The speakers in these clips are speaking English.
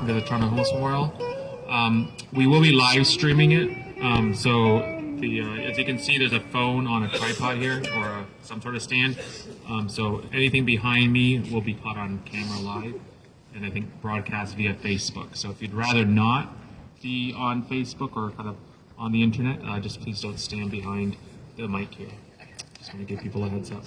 to the Toronto Homeless Memorial. We will be live streaming it. So as you can see, there's a phone on a tripod here, or some sort of stand. So anything behind me will be caught on camera live, and I think broadcast via Facebook. So if you'd rather not be on Facebook or kind of on the internet, just please don't stand behind the mic here. Just want to give people a heads up.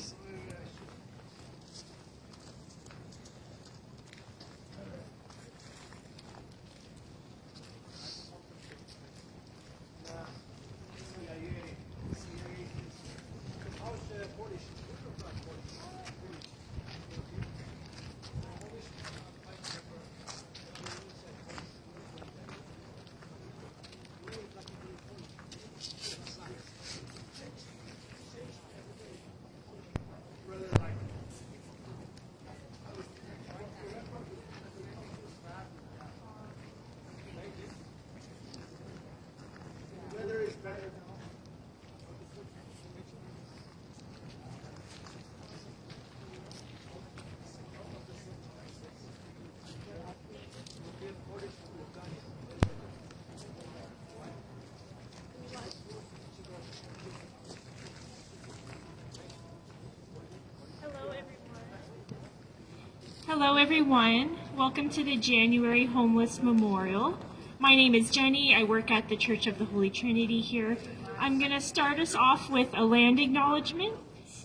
Hello everyone, welcome to the January Homeless Memorial. My name is Jenny, I work at the Church of the Holy Trinity here. I'm going to start us off with a land acknowledgement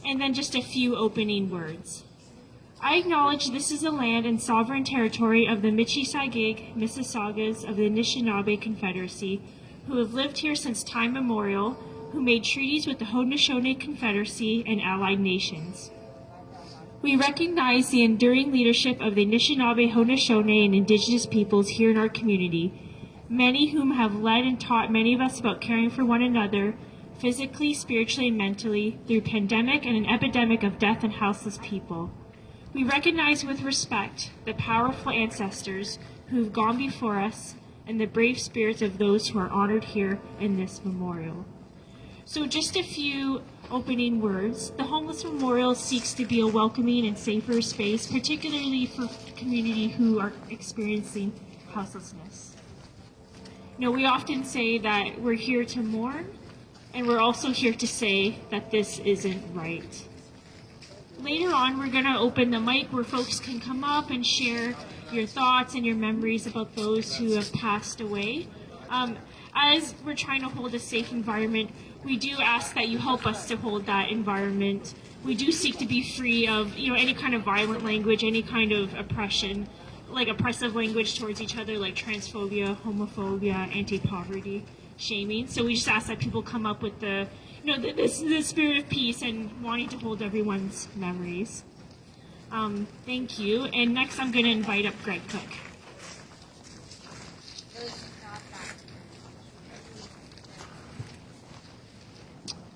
and then just a few opening words. I acknowledge this is the land and sovereign territory of the Michi-Sagaig Mississaugas of the Anishinaabe Confederacy, who have lived here since time immemorial, who made treaties with the Haudenosaunee Confederacy and allied nations. We recognize the enduring leadership of the Anishinaabe, Haudenosaunee, and Indigenous peoples here in our community, many whom have led and taught many of us about caring for one another, physically, spiritually, and mentally, through pandemic and an epidemic of death and houseless people. We recognize with respect the powerful ancestors who have gone before us and the brave spirits of those who are honored here in this memorial. So just a few opening words. The Homeless Memorial seeks to be a welcoming and safer space, particularly for the community who are experiencing houselessness. You know, we often say that we're here to mourn, and we're also here to say that this isn't right. Later on, we're going to open the mic where folks can come up and share your thoughts and your memories about those who have passed away. As we're trying to hold a safe environment, we do ask that you help us to hold that environment. We do seek to be free of, any kind of violent language, any kind of oppression, like oppressive language towards each other, like transphobia, homophobia, anti-poverty, shaming. So we just ask that people come up with the spirit of peace and wanting to hold everyone's memories. Thank you. And next, I'm going to invite up Greg Cook.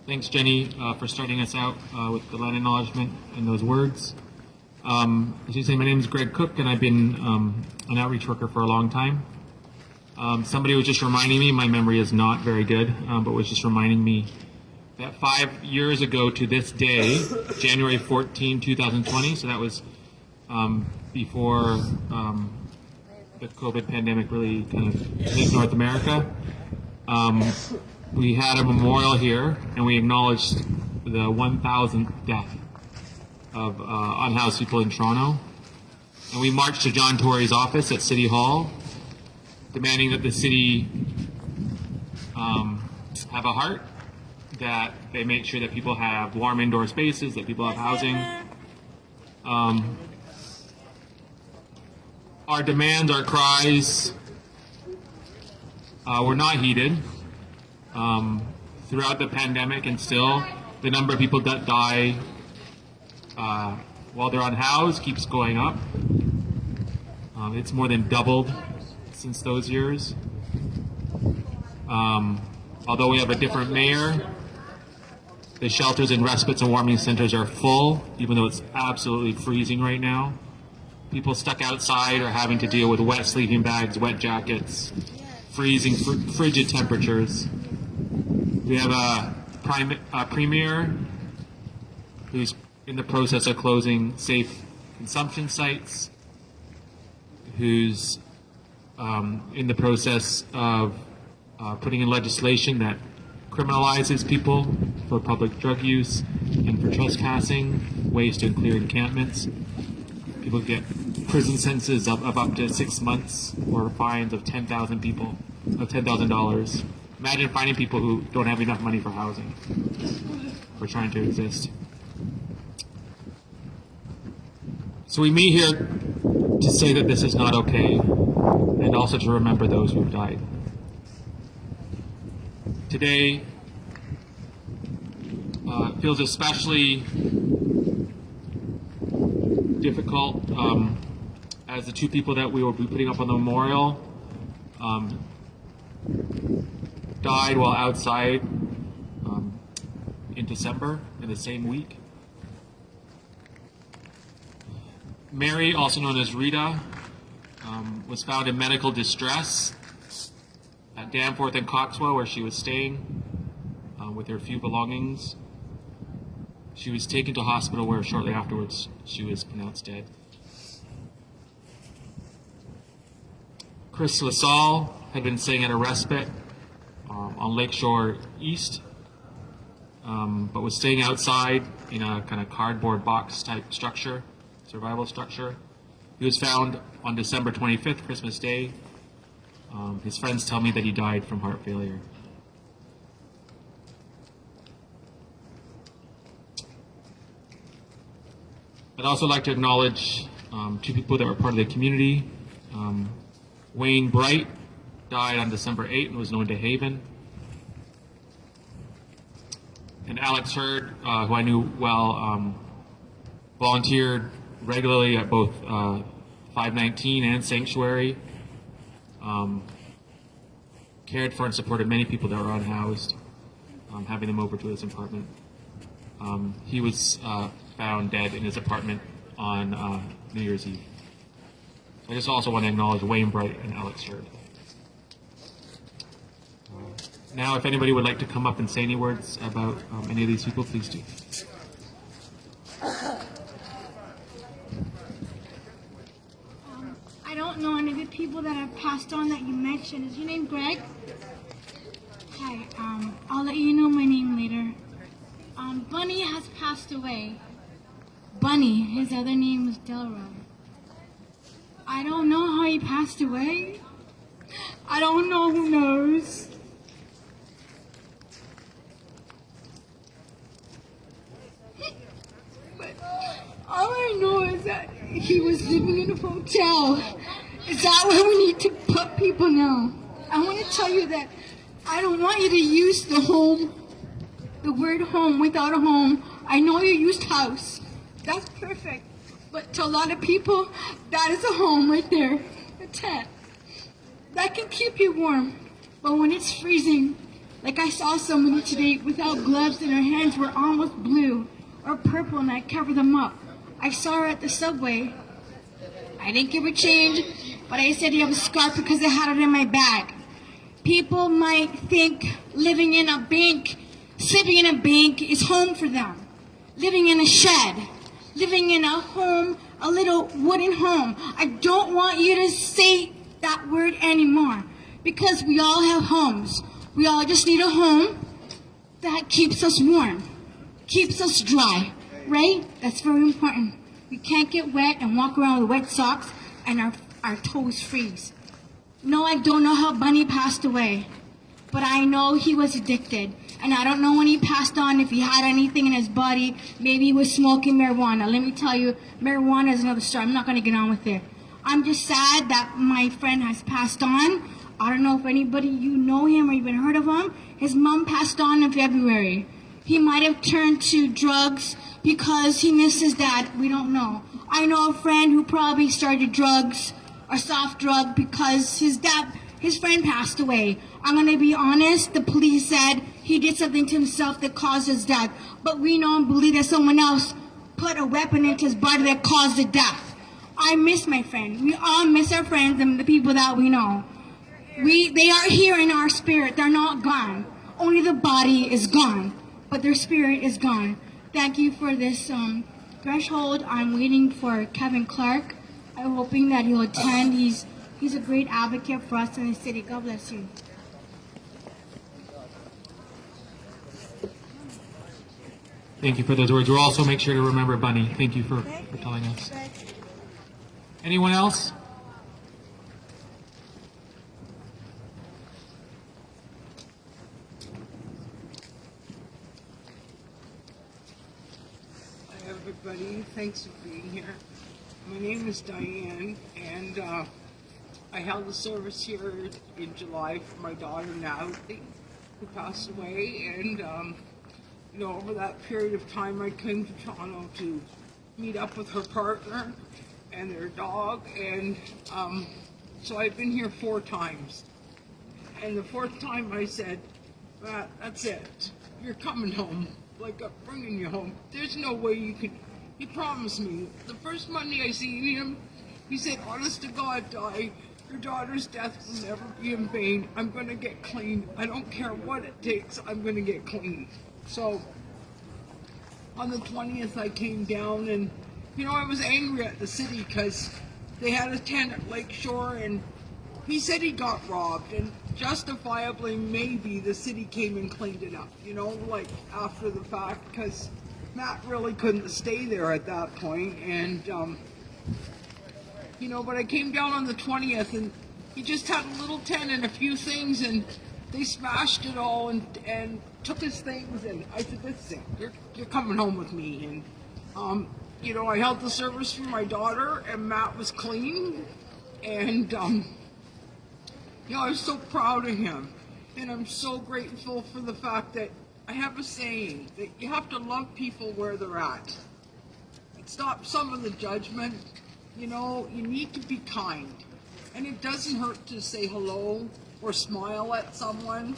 Thanks, Jenny, for starting us out with the land acknowledgement and those words. As you say, my name is Greg Cook, and I've been an outreach worker for a long time. Somebody was just reminding me, my memory is not very good, but was just reminding me that 5 years ago to this day, January 14, 2020, so that was before the COVID pandemic really kind of hit North America, we had a memorial here, and we acknowledged the 1,000th death of unhoused people in Toronto. And we marched to John Tory's office at City Hall, demanding that the city have a heart, that they make sure that people have warm indoor spaces, that people have housing. Our demands, our cries were not heeded. Throughout the pandemic, and still the number of people that die while they're unhoused keeps going up. It's more than doubled since those years. Although we have a different mayor, the shelters and respites and warming centers are full, even though it's absolutely freezing right now. People stuck outside are having to deal with wet sleeping bags, wet jackets, freezing, frigid temperatures. We have a premier who's in the process of closing safe consumption sites, who's in the process of putting in legislation that criminalizes people for public drug use and for trespassing, ways to clear encampments. People get prison sentences of up to 6 months or fines of $10,000. Imagine finding people who don't have enough money for housing or trying to exist. So we meet here to say that this is not okay, and also to remember those who have died. Today feels especially difficult as the two people that we will be putting up on the memorial died while outside in December, in the same week. Mary, also known as Rita, was found in medical distress at Danforth and Coxwell, where she was staying with her few belongings. She was taken to hospital where shortly afterwards she was pronounced dead. Chris LaSalle had been staying at a respite on Lakeshore East, but was staying outside in a kind of cardboard box type structure, survival structure. He was found on December 25th, Christmas Day. His friends tell me that he died from heart failure. I'd also like to acknowledge two people that were part of the community. Wayne Bright died on December 8th and was known to Haven. And Alex Hurd, who I knew well, volunteered regularly at both 519 and Sanctuary, cared for and supported many people that were unhoused, having them over to his apartment. He was found dead in his apartment on New Year's Eve. I just also want to acknowledge Wayne Bright and Alex Hurd. Now, if anybody would like to come up and say any words about any of these people, please do. I don't know any of the people that have passed on that you mentioned. Is your name Greg? Hi, I'll let you know my name later. Bunny has passed away. Bunny, his other name was Delroy. I don't know how he passed away. I don't know who knows. But all I know is that he was living in a hotel. Is that where we need to put people now? I want to tell you that I don't want you to use the word home without a home. I know you used house. That's perfect. But to a lot of people, that is a home right there. A tent. That can keep you warm. But when it's freezing, like I saw somebody today without gloves and her hands were almost blue or purple and I covered them up. I saw her at the subway. I didn't give her change, but I said, "Do you have a scarf?" because I had it in my bag. People might think living in a bank, sleeping in a bank is home for them. Living in a shed, living in a home, a little wooden home. I don't want you to say that word anymore because we all have homes. We all just need a home that keeps us warm, keeps us dry, right? That's very important. We can't get wet and walk around with wet socks and our toes freeze. No, I don't know how Bunny passed away, but I know he was addicted. And I don't know when he passed on if he had anything in his body. Maybe he was smoking marijuana. Let me tell you, marijuana is another story. I'm not going to get on with it. I'm just sad that my friend has passed on. I don't know if anybody, you know him or even heard of him. His mom passed on in February. He might have turned to drugs because he missed his dad. We don't know. I know a friend who probably started drugs or soft drug because his friend passed away. I'm going to be honest, the police said he did something to himself that caused his death. But we know and believe that someone else put a weapon into his body that caused the death. I miss my friend. We all miss our friends and the people that we know. They are here in our spirit. They're not gone. Only the body is gone, but their spirit is gone. Thank you for this threshold. I'm waiting for Kevin Clarke. I'm hoping that he'll attend. He's He's a great advocate for us in the city. God bless you. Thank you for those words. We'll also make sure to remember Bunny. Thank you for telling us. Anyone else? Hi, everybody. Thanks for being here. My name is Diane, and I held a service here in July for my daughter Natalie, who passed away. And over that period of time, I came to Toronto to meet up with her partner and their dog. And so I've been here 4 times. And the 4th time I said, Matt, that's it. You're coming home. Like, I'm bringing you home. There's no way you could. He promised me. The first Monday I seen him, he said, honest to God, Di, your daughter's death will never be in vain. I'm going to get clean. I don't care what it takes. I'm going to get clean. So on the 20th, I came down, and, I was angry at the city because they had a tent at Lakeshore, and he said he got robbed, and justifiably, maybe the city came and cleaned it up, after the fact, because Matt really couldn't stay there at that point. And, but I came down on the 20th, and he just had a little tent and a few things, and they smashed it all and took his things, and I said, this is it. You're coming home with me. And, I held the service for my daughter, and Matt was clean, and, I was so proud of him, and I'm so grateful for the fact that I have a saying that you have to love people where they're at. Stop some of the judgment. You need to be kind, and it doesn't hurt to say hello or smile at someone.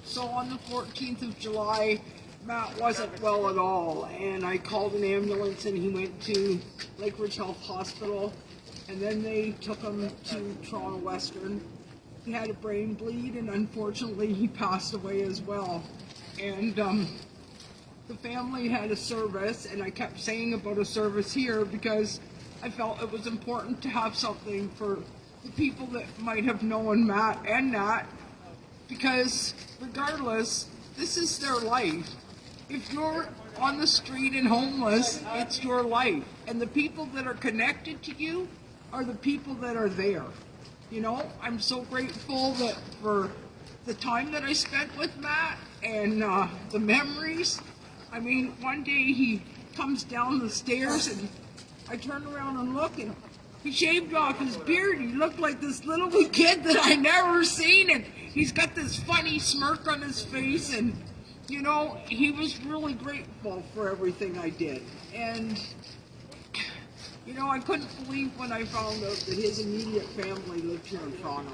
So on the 14th of July, Matt wasn't well at all, and I called an ambulance, and he went to Lakeridge Health Hospital, and then they took him to Toronto Western. He had a brain bleed, and unfortunately he passed away as well. And the family had a service, and I kept saying about a service here because I felt it was important to have something for the people that might have known Matt and Nat, because regardless, this is their life. If you're on the street and homeless, it's your life. And the people that are connected to you are the people that are there. I'm so grateful that for the time that I spent with Matt and the memories. I mean, one day he comes down the stairs, and I turn around and look, and he shaved off his beard. He looked like this little wee kid that I never seen, and he's got this funny smirk on his face, and he was really grateful for everything I did. And I couldn't believe when I found out that his immediate family lived here in Toronto.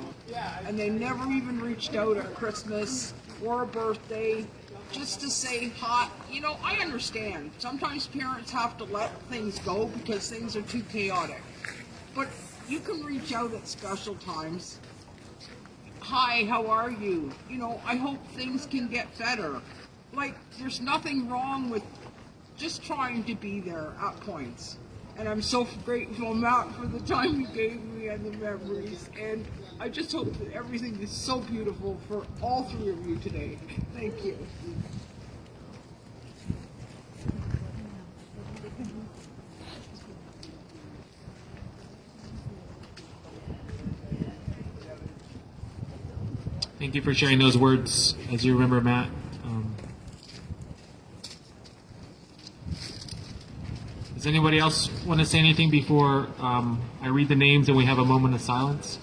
And they never even reached out at Christmas or a birthday just to say hi. I understand. Sometimes parents have to let things go because things are too chaotic. But you can reach out at special times. Hi, how are you? I hope things can get better. There's nothing wrong with just trying to be there at points. And I'm so grateful, Matt, for the time you gave me and the memories. And I just hope that everything is so beautiful for all 3 of you today. Thank you. Thank you for sharing those words as you remember Matt. Does anybody else want to say anything before I read the names and we have a moment of silence?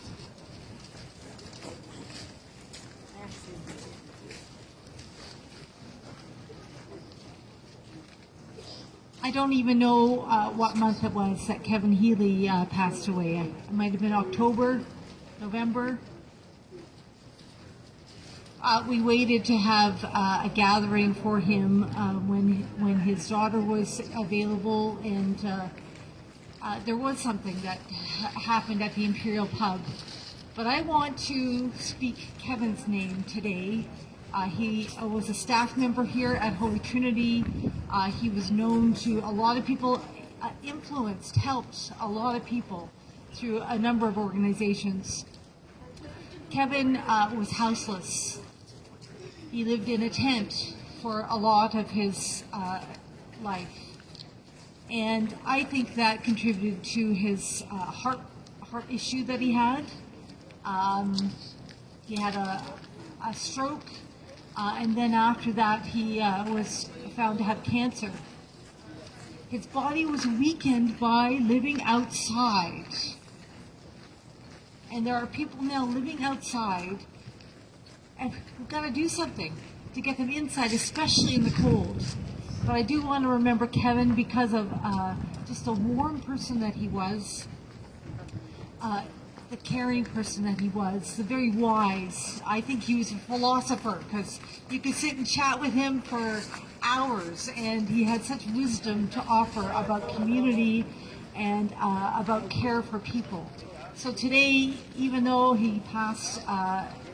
I don't even know what month it was that Kevin Healy passed away. It might have been October, November. We waited to have a gathering for him when his daughter was available, and there was something that happened at the Imperial Pub. But I want to speak Kevin's name today. He was a staff member here at Holy Trinity. He was known to a lot of people, influenced, helped a lot of people. through a number of organizations. Kevin was houseless. He lived in a tent for a lot of his life. And I think that contributed to his heart issue that he had. He had a stroke, and then after that he was found to have cancer. His body was weakened by living outside. And there are people now living outside, and we've got to do something to get them inside, especially in the cold. But I do want to remember Kevin because of just a warm person that he was, the caring person that he was, the very wise. I think he was a philosopher because you could sit and chat with him for hours, and he had such wisdom to offer about community and about care for people. So today, even though he passed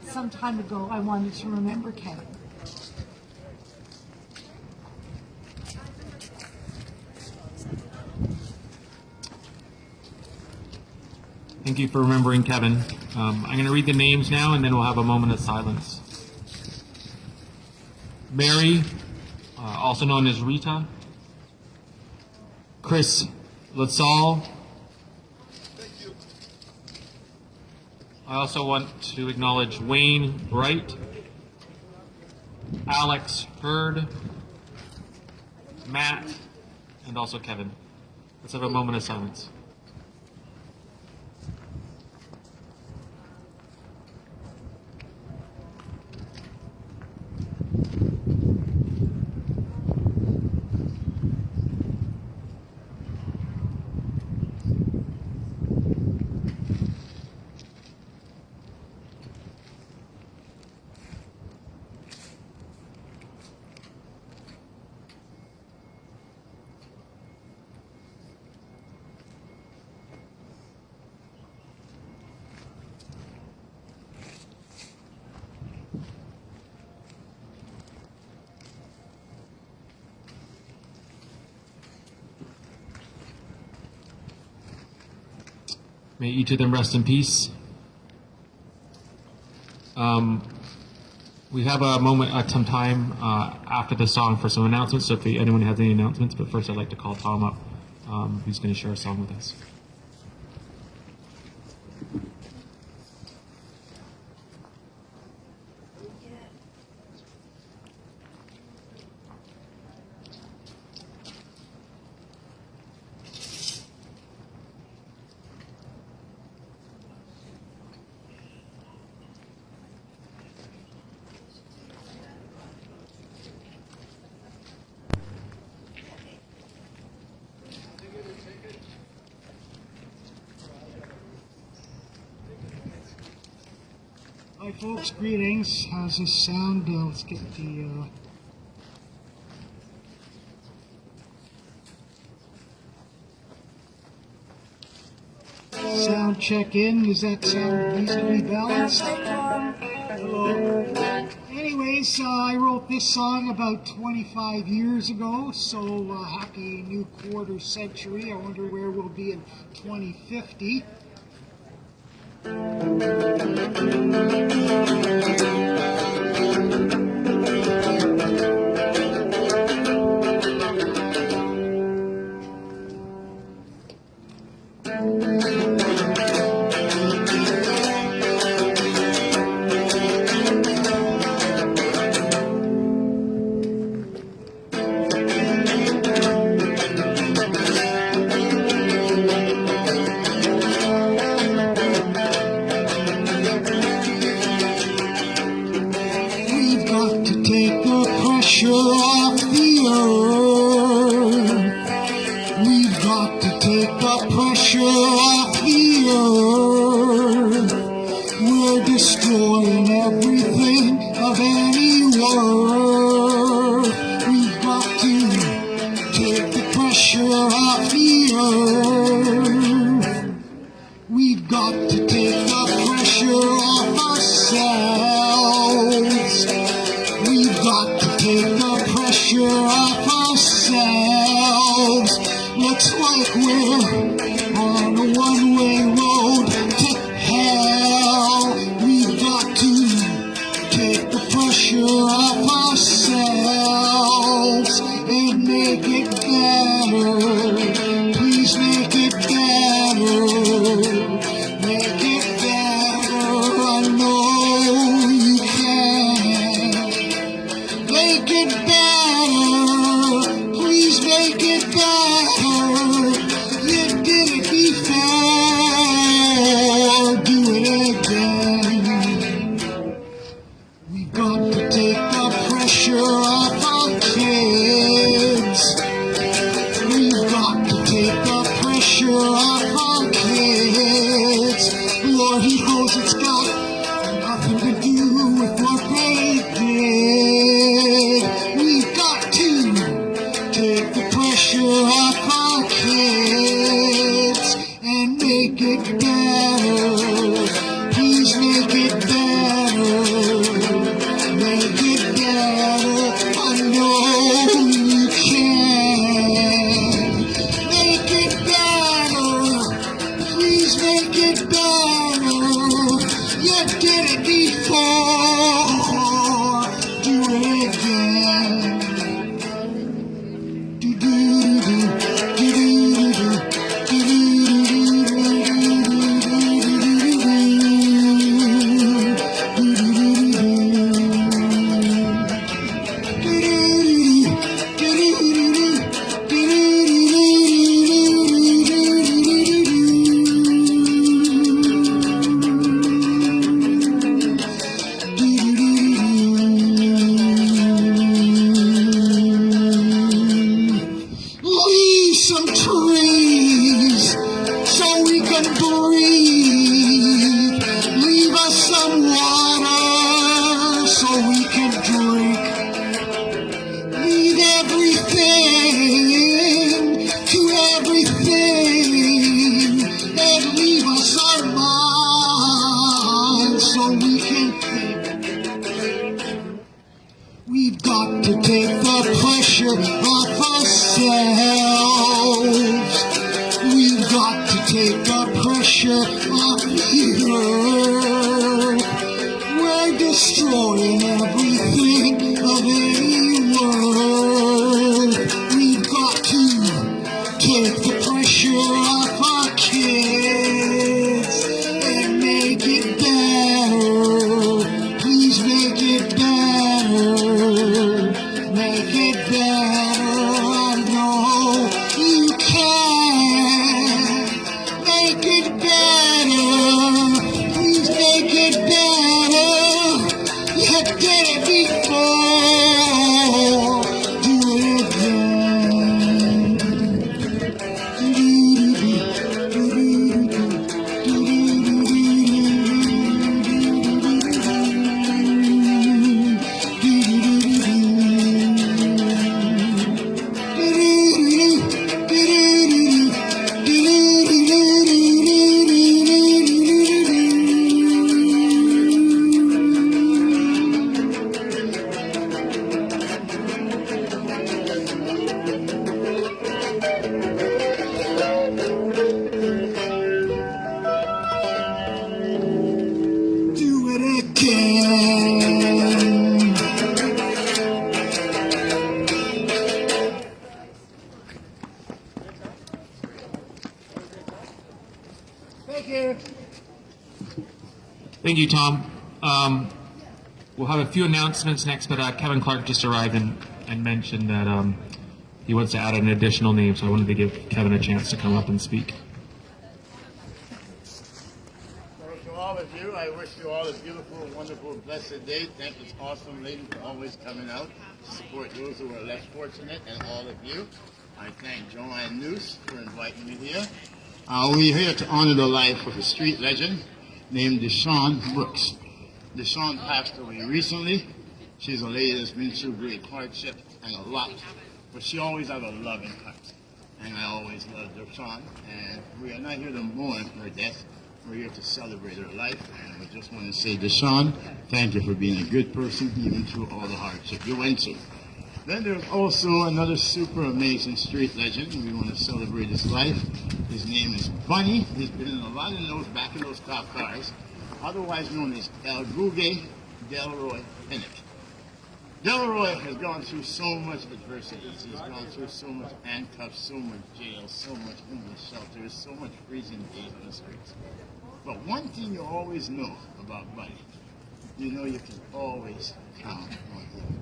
some time ago, I wanted to remember Kevin. Thank you for remembering Kevin. I'm going to read the names now, and then we'll have a moment of silence. Mary, also known as Rita. Chris LaSalle. I also want to acknowledge Wayne Bright, Alex Hurd, Matt, and also Kevin. Let's have a moment of silence. May each of them rest in peace. We have a moment, some time after the song for some announcements, so if anyone has any announcements, but first I'd like to call Tom up, who's going to share a song with us. Hi folks, greetings. How's this sound? Let's get the sound check in. Does that sound reasonably balanced? Hello. Anyways, I wrote this song about 25 years ago, so happy new quarter century. I wonder where we'll be in 2050. Off the earth. We've got to take the pressure off the earth. We're destroying everything of any worth. We've got to take the pressure off the earth. We've got to take the pressure off ourselves. We've got to take the pressure off ourselves. Looks like we're on a one-way road. got nothing to do with what they did. We've got to take the pressure off our kids and make it better. Please make it better. Make it better. I know you can. Make it better. Please make it better. You did it before. Do it again. Do do do do do do Leave some trees so we can breathe. Leave us some water so we can drink. Leave everything to everything and leave us our minds so we can think. We've got to take the pressure off ourselves. We've got to take the pressure off the earth. We're destroying everything of any worth. We've got to take the pressure off our kids and make it better. Please make it better. Make it better. I know you can. Make it better. Please make it better. You did it before. Do it again. Do it again. Thank you. Thank you, Tom. We'll have a few announcements next, but Kevin Clarke just arrived and mentioned that he wants to add an additional name, so I wanted to give Kevin a chance to come up and speak. So to all of you, I wish you all a beautiful, wonderful, blessed day. Thank this awesome lady for always coming out to support those who are less fortunate, and all of you. I thank Joanne Noce for inviting me here. We're here to honor the life of a street legend named Deshawn Brooks. Deshawn passed away recently. She's a lady that's been through great hardship and a lot, but she always had a loving heart. And I always loved Deshawn. And we are not here to mourn her death. We're here to celebrate her life. And we just want to say, Deshawn, thank you for being a good person, even through all the hardship you went through. Then there's also another super amazing street legend. We want to celebrate his life. His name is Bunny. He's been in a lot of those back of those cop cars, otherwise known as El Ruge Delroy Pinnock. Delroy has gone through so much adversity. He's gone through so much handcuffs, so much jail, so much homeless shelters, so much freezing days on the streets. But one thing you always know about Bunny, you know you can always count on him.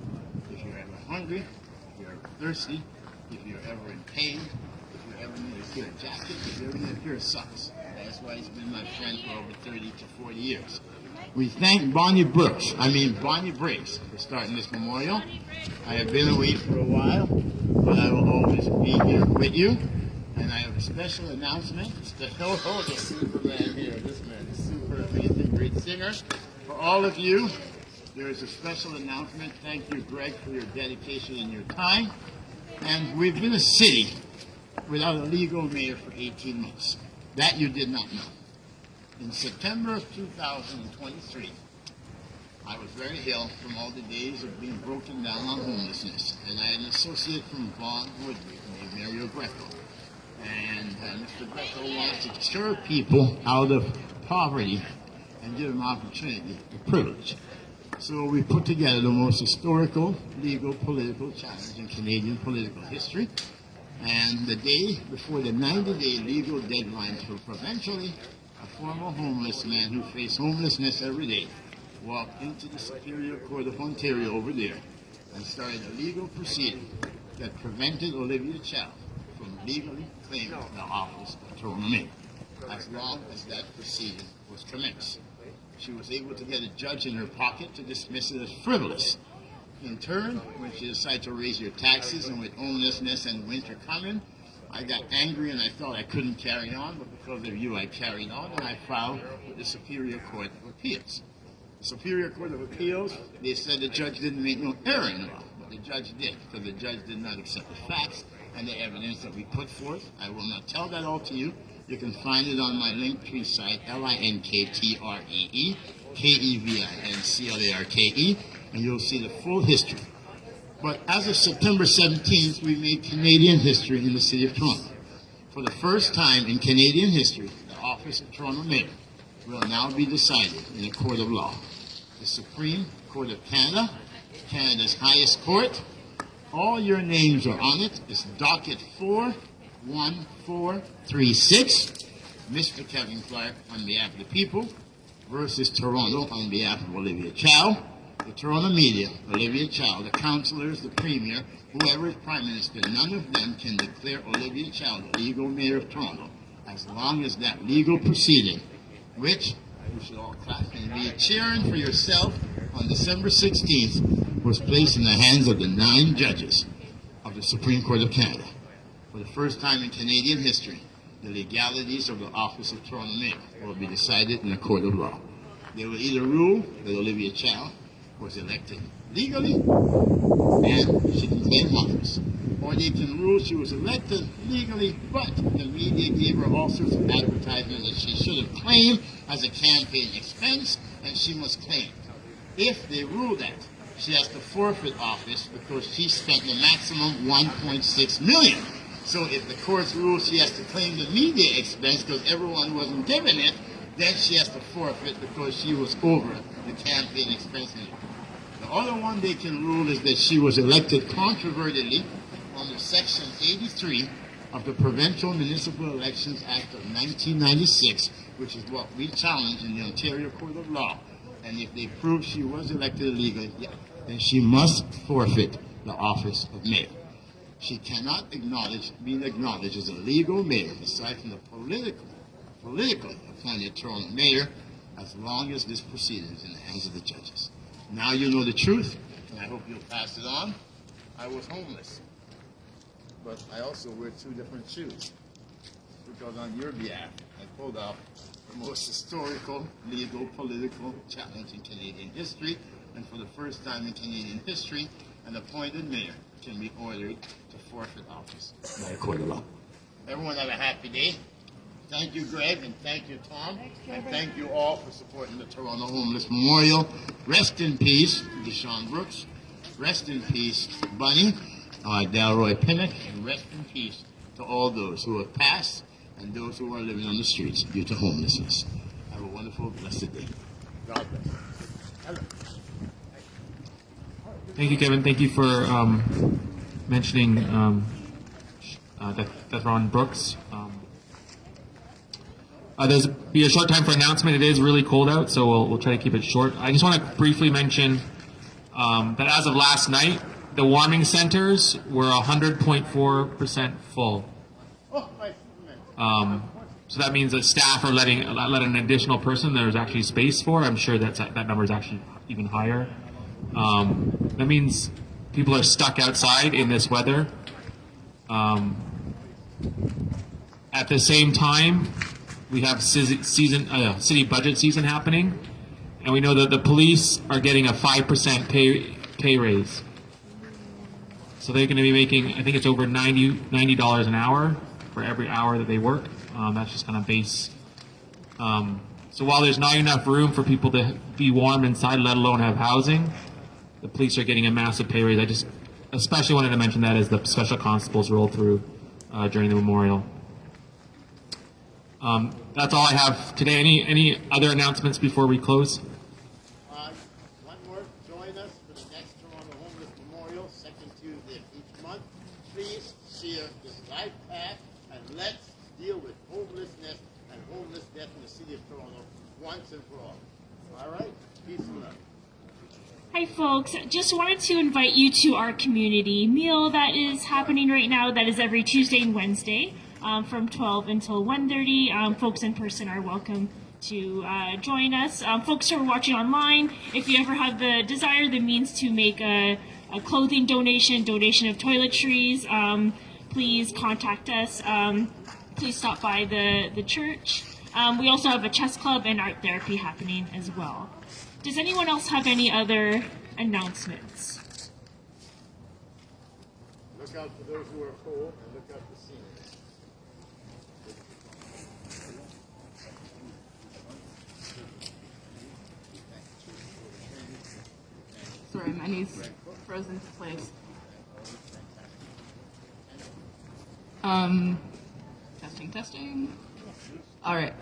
If you're ever hungry, if you're ever thirsty, if you're ever in pain, if you ever need a pair of jacket, if you ever need a pair of socks. That's why he's been my friend for over 30 to 40 years. We thank Bonnie Briggs for starting this memorial. I have been away for a while, but I will always be here with you. And I have a special announcement. The Superman here. This man is super amazing, great singer. For all of you, there is a special announcement. Thank you, Greg, for your dedication and your time. And we've been a city without a legal mayor for 18 months. That you did not know. In September of 2023, I was very ill from all the days of being broken down on homelessness. And I had an associate from Vaughan Woodbury named Mario Greco. And Mr. Greco wants to stir people out of poverty and give them opportunity, a privilege. So we put together the most historical, legal, political challenge in Canadian political history. And the day before the 90-day legal deadline for provincially, a former homeless man who faced homelessness every day walked into the Superior Court of Ontario over there and started a legal proceeding that prevented Olivia Chow from legally claiming the office of Toronto Mayor, as long as that proceeding was commenced. She was able to get a judge in her pocket to dismiss it as frivolous. In turn, when she decided to raise your taxes, and with homelessness and winter coming, I got angry and I thought I couldn't carry on, but because of you I carried on, and I filed with the Superior Court of Appeals. The Superior Court of Appeals, they said the judge didn't make no error in the law, but the judge did, because the judge did not accept the facts and the evidence that we put forth. I will not tell that all to you. You can find it on my Linktree site, LINKTREE, and you'll see the full history. But as of September 17th, we made Canadian history in the City of Toronto. For the first time in Canadian history, the office of Toronto Mayor will now be decided in a court of law. The Supreme Court of Canada, Canada's highest court. All your names are on it. It's docket 41436. Mr. Kevin Clarke on behalf of the people versus Toronto on behalf of Olivia Chow. The Toronto media, Olivia Chow, the councillors, the premier, whoever is prime minister, none of them can declare Olivia Chow the legal mayor of Toronto as long as that legal proceeding, which you should all clap and be cheering for yourself on December 16th, was placed in the hands of the 9 judges of the Supreme Court of Canada. For the first time in Canadian history, the legalities of the office of Toronto Mayor will be decided in a court of law. They will either rule that Olivia Chow was elected legally and she can claim office, or they can rule she was elected legally, but the media gave her all sorts of advertisement that she should have claimed as a campaign expense, and she must claim. If they rule that, she has to forfeit office because she spent the maximum $1.6 million. So if the courts rule she has to claim the media expense because everyone wasn't given it, then she has to forfeit because she was over the campaign expense limit. The other one they can rule is that she was elected controvertedly under Section 83 of the Provincial Municipal Elections Act of 1996, which is what we challenge in the Ontario Court of Law. And if they prove she was elected illegally, then she must forfeit the office of mayor. She cannot be acknowledged as a legal mayor aside from the politically appointed Toronto mayor as long as this proceeding is in the hands of the judges. Now you know the truth, and I hope you'll pass it on. I was homeless, but I also wear 2 different shoes because on your behalf, I pulled off the most historical, legal, political challenge in Canadian history, and for the first time in Canadian history, an appointed mayor can be ordered to forfeit office by a court of law. Everyone have a happy day. Thank you, Greg, and thank you, Tom. And thank you all for supporting the Toronto Homeless Memorial. Rest in peace, Deshaun Brooks. Rest in peace, Bunny, Delroy Pinnock. And rest in peace to all those who have passed and those who are living on the streets due to homelessness. Have a wonderful, blessed day. God bless. Hello. Thank you, Kevin. Thank you for mentioning Deshaun Brooks. There's be a short time for announcement. It is really cold out, so we'll try to keep it short. I just want to briefly mention that as of last night, the warming centers were 100.4% full. So that means that staff are let an additional person there's actually space for. I'm sure that number is actually even higher. That means people are stuck outside in this weather. At the same time, we have city budget season happening, and we know that the police are getting a 5% pay raise. So they're going to be making, I think it's over $90 an hour for every hour that they work. That's just kind of base. So while there's not enough room for people to be warm inside, let alone have housing, the police are getting a massive pay raise. I just especially wanted to mention that as the special constables roll through during the memorial. That's all I have today. Any other announcements before we close? One more, join us for the next Toronto Homeless Memorial, second Tuesday of each month. Please share this life path and let's deal with homelessness and homeless death in the city of Toronto once and for all. All right? Peace and love. Hi folks, just wanted to invite you to our community meal that is happening right now. That is every Tuesday and Wednesday from 12 until 1:30. Folks in person are welcome to join us. Folks who are watching online, if you ever have the desire, the means to make a clothing donation of toiletries, please contact us. Please stop by the church. We also have a chess club and art therapy happening as well. Does anyone else have any other announcements? Look out for those who are cold and look out for seniors. Sorry, my knee's frozen to place. Testing. All right.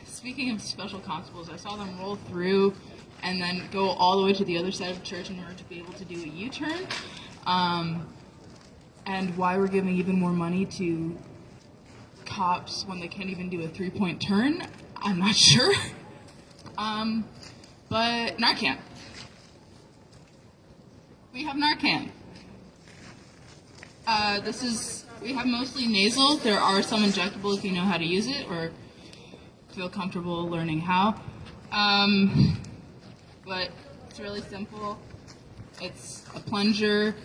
Speaking of special constables, I saw them roll through and then go all the way to the other side of the church in order to be able to do a U-turn. And why we're giving even more money to cops when they can't even do a 3-point turn, I'm not sure. But Narcan. We have Narcan. We have mostly nasal. There are some injectable if you know how to use it or feel comfortable learning how. But it's really simple. It's a plunger.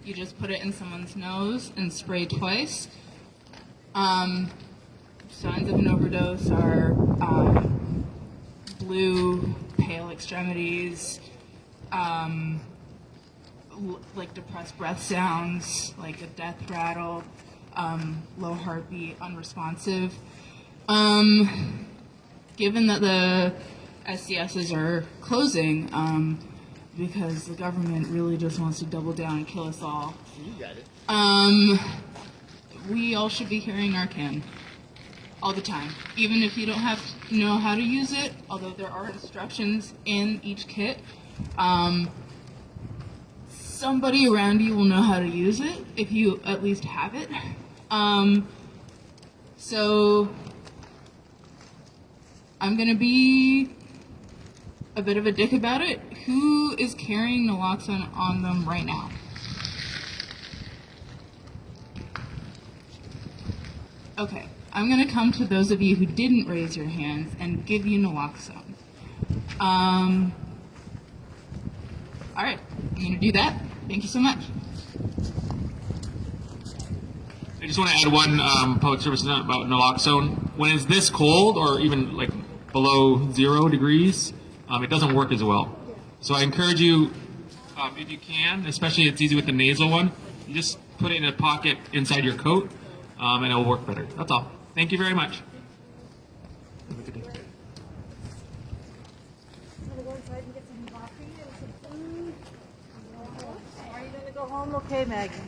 You just put it in someone's nose and spray twice. Signs of an overdose are blue, pale extremities, like depressed breath sounds, like a death rattle, low heartbeat, unresponsive. Given that the SCSs are closing, because the government really just wants to double down and kill us all, You got it. we all should be carrying Narcan all the time, even if you don't know how to use it. Although there are instructions in each kit, somebody around you will know how to use it if you at least have it. So I'm gonna be a bit of a dick about it. Who is carrying naloxone on them right now? Okay, I'm gonna come to those of you who didn't raise your hands and give you naloxone. All right, I'm gonna do that. Thank you so much. I just want to add one public service note about naloxone. When it's this cold, or even like below 0 degrees, it doesn't work as well. So I encourage you, if you can, especially it's easy with the nasal one, you just put it in a pocket inside your coat, and it'll work better. That's all. Thank you very much. Have a good day. I'm gonna go inside and get some coffee and some food. Are you gonna go home? Okay, Maggie.